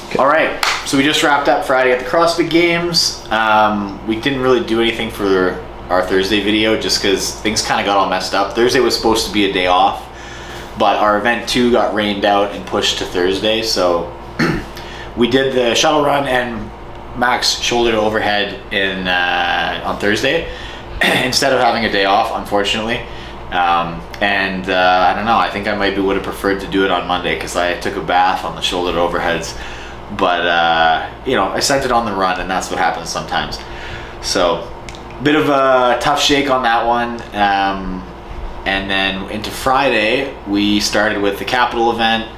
Okay. All right, so we just wrapped up Friday at the CrossFit Games. We didn't really do anything for our Thursday video just because things kind of got all messed up. Thursday was supposed to be a day off, but our event 2 got rained out and pushed to Thursday. So we did the shuttle run and max shoulder to overhead on Thursday instead of having a day off, unfortunately. I don't know, I think I maybe would have preferred to do it on Monday because I took a bath on the shoulder to overheads. But I sent it on the run, and that's what happens sometimes. So bit of a tough shake on that one. And then into Friday, we started with the Capital event,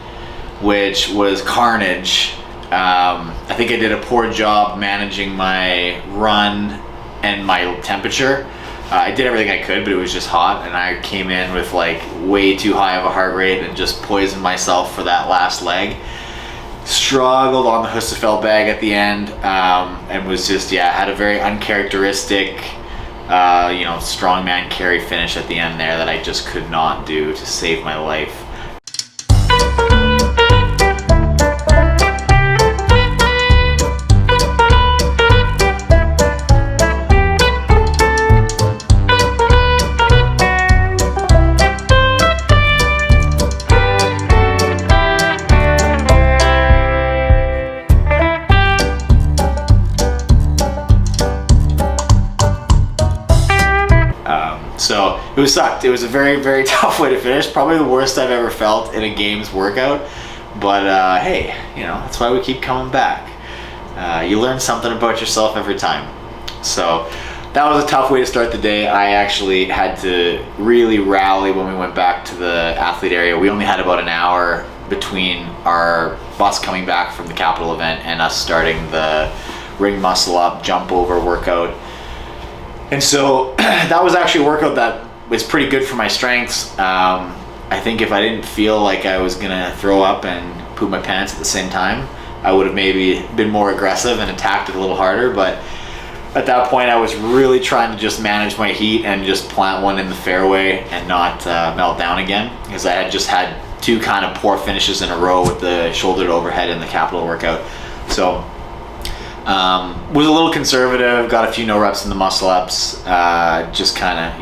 which was carnage. I think I did a poor job managing my run and my temperature. I did everything I could, but it was just hot, and I came in with like way too high of a heart rate and just poisoned myself for that last leg. Struggled on the Husafell bag at the end, and was just, had a very uncharacteristic, strongman carry finish at the end there that I just could not do to save my life. So it was sucked. It was a very, very tough way to finish. Probably the worst I've ever felt in a games workout. But hey, that's why we keep coming back. You learn something about yourself every time. So that was a tough way to start the day. I actually had to really rally when we went back to the athlete area. We only had about an hour between our bus coming back from the Capital event and us starting the ring muscle up, jump over workout. And so that was actually a workout that was pretty good for my strengths. I think if I didn't feel like I was gonna throw up and poop my pants at the same time, I would have maybe been more aggressive and attacked it a little harder. But at that point, I was really trying to just manage my heat and just plant one in the fairway and not melt down again, because I had just had 2 kind of poor finishes in a row with the shoulder to overhead in the Capital workout. So was a little conservative, got a few no reps in the muscle ups, just kind of,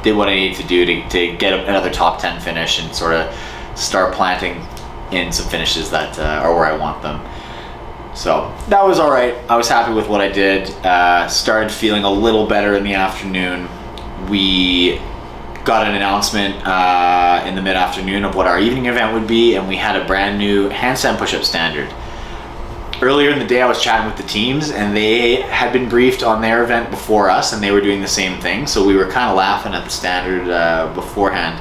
did what I needed to do to get another top 10 finish and sort of start planting in some finishes that are where I want them. So that was all right. I was happy with what I did. Started feeling a little better in the afternoon. We got an announcement in the mid-afternoon of what our evening event would be, and we had a brand new handstand push-up standard. Earlier in the day, I was chatting with the teams, and they had been briefed on their event before us, and they were doing the same thing. So we were kind of laughing at the standard beforehand,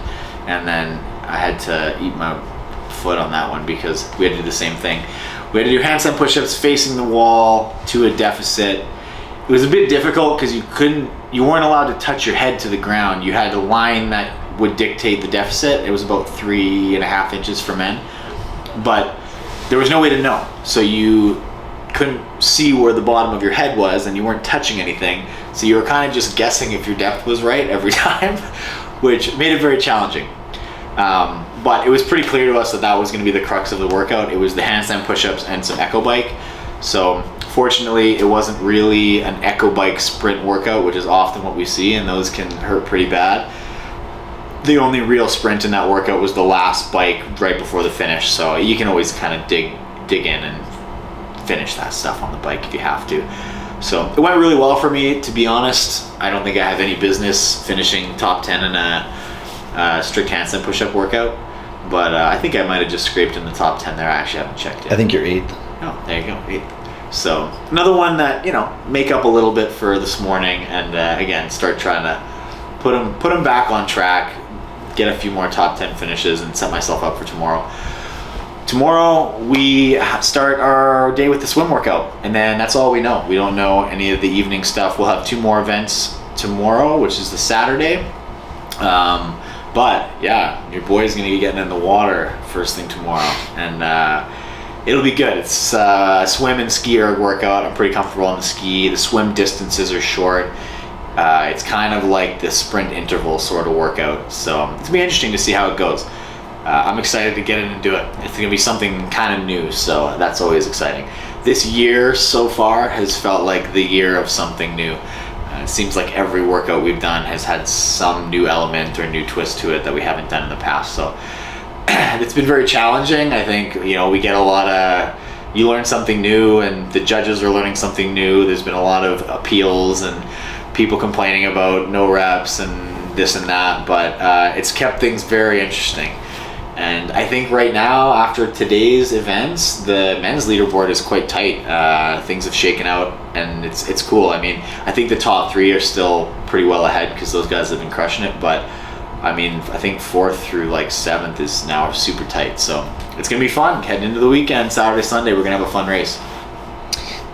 and then I had to eat my foot on that one because we had to do the same thing. We had to do handstand push-ups facing the wall to a deficit. It was a bit difficult because you weren't allowed to touch your head to the ground. You had a line that would dictate the deficit. It was about 3.5 inches for men, but there was no way to know. So you couldn't see where the bottom of your head was, and you weren't touching anything. So you were kind of just guessing if your depth was right every time, which made it very challenging. But it was pretty clear to us that that was going to be the crux of the workout. It was the handstand push-ups and some echo bike. So fortunately, it wasn't really an echo bike sprint workout, which is often what we see, and those can hurt pretty bad. The only real sprint in that workout was the last bike right before the finish. So you can always kind of dig in and finish that stuff on the bike if you have to. So it went really well for me, to be honest. I don't think I have any business finishing top 10 in a strict handstand push-up workout, but I think I might have just scraped in the top 10 there. I actually haven't checked yet. I think you're 8th. Oh, there you go, 8th. So another one that, make up a little bit for this morning, and again, start trying to put them back on track, get a few more top 10 finishes, and set myself up for tomorrow. Tomorrow we start our day with the swim workout, and then that's all we know. We don't know any of the evening stuff. We'll have 2 more events tomorrow, which is the Saturday. But yeah, your boy's gonna be getting in the water first thing tomorrow, and it'll be good. It's a swim and ski erg workout. I'm pretty comfortable on the ski. The swim distances are short. It's kind of like the sprint interval sort of workout, so it's gonna be interesting to see how it goes. I'm excited to get in and do it. It's going to be something kind of new, so that's always exciting. This year so far has felt like the year of something new. It seems like every workout we've done has had some new element or new twist to it that we haven't done in the past. So it's been very challenging. I think, we get a lot of, you learn something new and the judges are learning something new. There's been a lot of appeals and people complaining about no reps and this and that, but it's kept things very interesting. And I think right now, after today's events, the men's leaderboard is quite tight. Things have shaken out, and it's cool. I mean, I think the top 3 are still pretty well ahead because those guys have been crushing it. But I mean, I think 4th through like 7th is now super tight. So it's gonna be fun heading into the weekend. Saturday, Sunday, we're gonna have a fun race.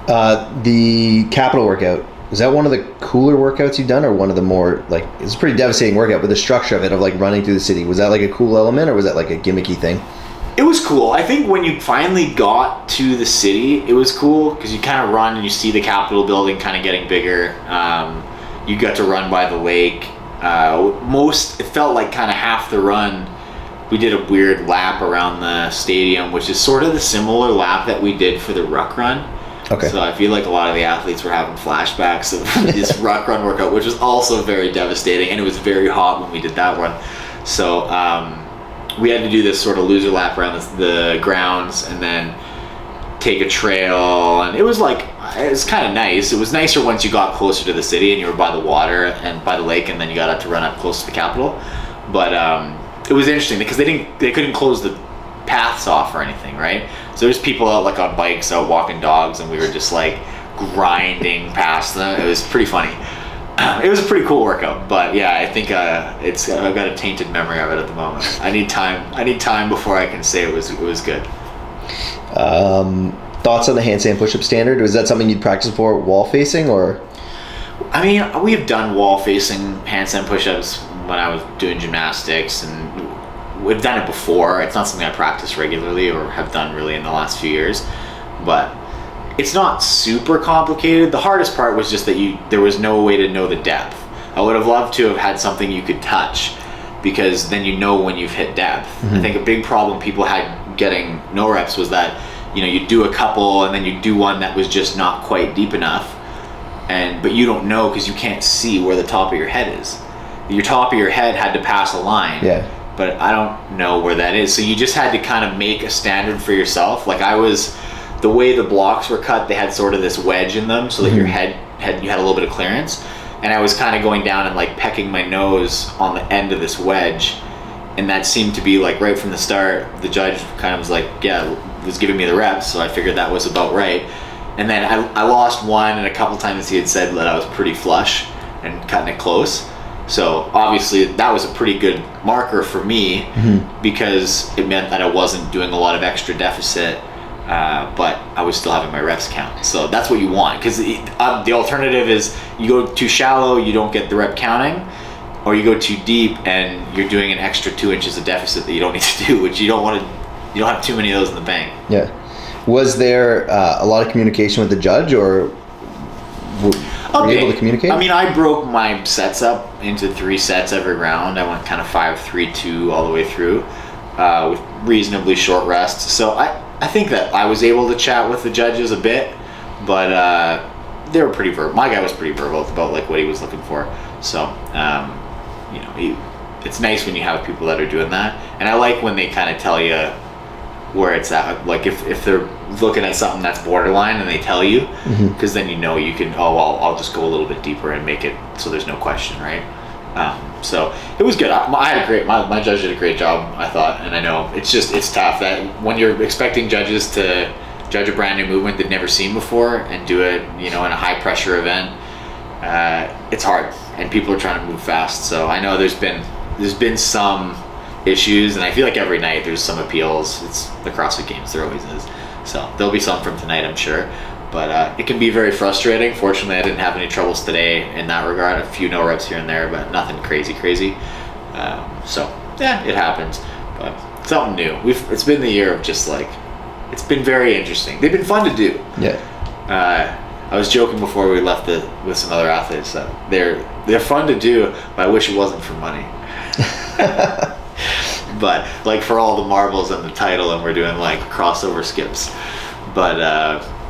The capital workout, is that one of the cooler workouts you've done, or one of the more, like, it's a pretty devastating workout, but the structure of it, of like running through the city, was that like a cool element, or was that like a gimmicky thing? It was cool. I think when you finally got to the city, it was cool because you kind of run and you see the Capitol building kind of getting bigger. You got to run by the lake. It felt like kind of half the run, we did a weird lap around the stadium, which is sort of the similar lap that we did for the ruck run. Okay. So I feel like a lot of the athletes were having flashbacks of this ruck run workout, which was also very devastating, and it was very hot when we did that one. So we had to do this sort of loser lap around the grounds and then take a trail, and it was kind of nice. It was nicer once you got closer to the city and you were by the water and by the lake, and then you got up to run up close to the Capitol. But it was interesting because they couldn't close the paths off or anything, right? So there's people out like on bikes, out walking dogs, and we were just like grinding past them. It was pretty funny. It was a pretty cool workout, but yeah, I think I've got a tainted memory of it at the moment. I need time before I can say it was good. Thoughts on the handstand push-up standard? Was that something you'd practice for wall facing, or? I mean, we've done wall facing handstand push-ups when I was doing gymnastics, and we've done it before. It's not something I practice regularly or have done really in the last few years, but it's not super complicated. The hardest part was just that there was no way to know the depth. I would have loved to have had something you could touch, because then you know when you've hit depth. Mm-hmm. I think a big problem people had getting no reps was that, you do a couple and then you do one that was just not quite deep enough, but you don't know because you can't see where the top of your head is. Your top of your head had to pass a line. Yeah. But I don't know where that is. So you just had to kind of make a standard for yourself. Like the way the blocks were cut, they had sort of this wedge in them so that your head you had a little bit of clearance. And I was kind of going down and like pecking my nose on the end of this wedge. And that seemed to be like right from the start, the judge kind of was like, was giving me the reps. So I figured that was about right. And then I lost one, and a couple times he had said that I was pretty flush and cutting it close. So obviously that was a pretty good marker for me, because it meant that I wasn't doing a lot of extra deficit, but I was still having my reps count. So that's what you want, because the alternative is you go too shallow, you don't get the rep counting, or you go too deep and you're doing an extra 2 inches of deficit that you don't need to do, which you don't want to. You don't have too many of those in the bank. Yeah. Was there a lot of communication with the judge, or were you able to communicate? I mean, I broke my sets up into 3 sets every round. I went kind of 5-3-2 all the way through, with reasonably short rests. So I think that I was able to chat with the judges a bit, but they were pretty verbal. My guy was pretty verbal about like what he was looking for. So it's nice when you have people that are doing that, and I like when they kind of tell you where it's at. Like if they're looking at something that's borderline and they tell you, because then you can, I'll just go a little bit deeper and make it so there's no question, right? So it was good. I had a great, my judge did a great job, I thought, and I know it's tough that when you're expecting judges to judge a brand new movement they've never seen before and do it, in a high pressure event, it's hard, and people are trying to move fast. So I know there's been some issues, and I feel like every night there's some appeals. It's the CrossFit Games, there always is. So there'll be some from tonight, I'm sure, but it can be very frustrating. Fortunately, I didn't have any troubles today in that regard. A few no reps here and there, but nothing crazy. So yeah, it happens, but something new. It's been the year of just like, it's been very interesting. They've been fun to do. Yeah. I was joking before we left with some other athletes that they're fun to do, but I wish it wasn't for money. but like for all the marbles and the title, and we're doing like crossover skips. But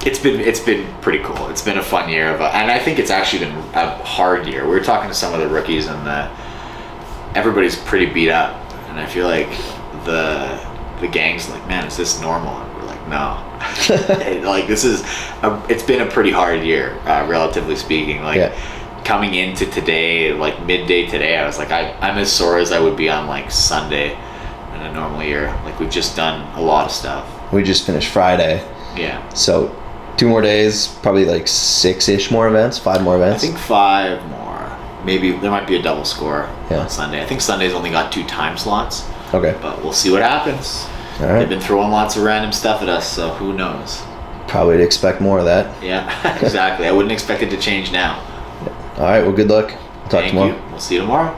it's been pretty cool. It's been a fun year and I think it's actually been a hard year. We were talking to some of the rookies, and everybody's pretty beat up, and I feel like the gang's like, man, is this normal? And we're like, no. Like it's been a pretty hard year, relatively speaking. Like coming into today, like midday today, I was like, I'm as sore as I would be on like Sunday in a normal year. Like we've just done a lot of stuff. We just finished Friday. Yeah. So 2 more days, probably like 6-ish more events, 5 more events. I think 5 more. Maybe there might be a double score on Sunday. I think Sunday's only got 2 time slots. Okay. But we'll see what happens. All right. They've been throwing lots of random stuff at us, so who knows? Probably to expect more of that. Yeah, exactly. I wouldn't expect it to change now. All right, well, good luck. Talk tomorrow. We'll see you tomorrow.